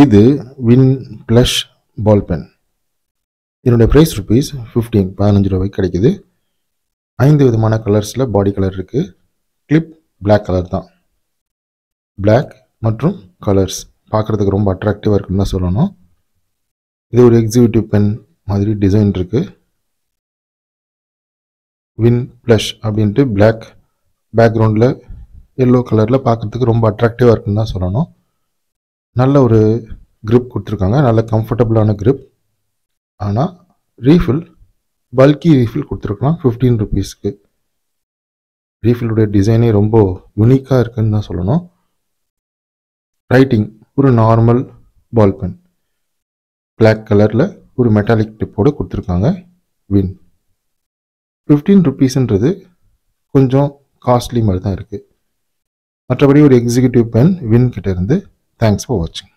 இது win plus ball pen. இதனுடைய price ₹15 ரூபாய்க்கு கிடைக்குது. 5 விதமான கலர்ஸில் பாடி கலர் இருக்குது. கிளிப் பிளாக் கலர் தான். பிளாக் மற்றும் கலர்ஸ் பார்க்குறதுக்கு ரொம்ப அட்ராக்டிவாக இருக்குன்னு தான் சொல்லணும். இது ஒரு எக்ஸிக்யூட்டிவ் பென் மாதிரி டிசைன் இருக்குது. வின் ப்ளஷ் அப்படின்ட்டு பிளாக் பேக்ரவுண்டில் எல்லோ கலரில் பார்க்குறதுக்கு ரொம்ப அட்ராக்டிவாக இருக்குன்னு தான் சொல்லணும். நல்ல ஒரு grip கொடுத்துருக்காங்க. நல்ல கம்ஃபர்டபுளான grip. ஆனால் ரீஃபில் பல்கி ரீஃபில் கொடுத்துருக்கலாம் 15 ரூபீஸ்க்கு. ரீஃபிலுடைய டிசைனே ரொம்ப யூனிக்காக இருக்குன்னு தான் சொல்லணும். ரைட்டிங் ஒரு நார்மல் பால் பென் பிளாக் கலரில் ஒரு மெட்டாலிக் டிப்போடு கொடுத்துருக்காங்க. வின் 15 ரூபீஸ்ன்றது கொஞ்சம் காஸ்ட்லி மாதிரி தான் இருக்குது. மற்றபடி ஒரு எக்ஸிக்யூட்டிவ் பென் வின் கிட்ட இருந்து. தேங்க்ஸ் ஃபார் வாட்சிங்.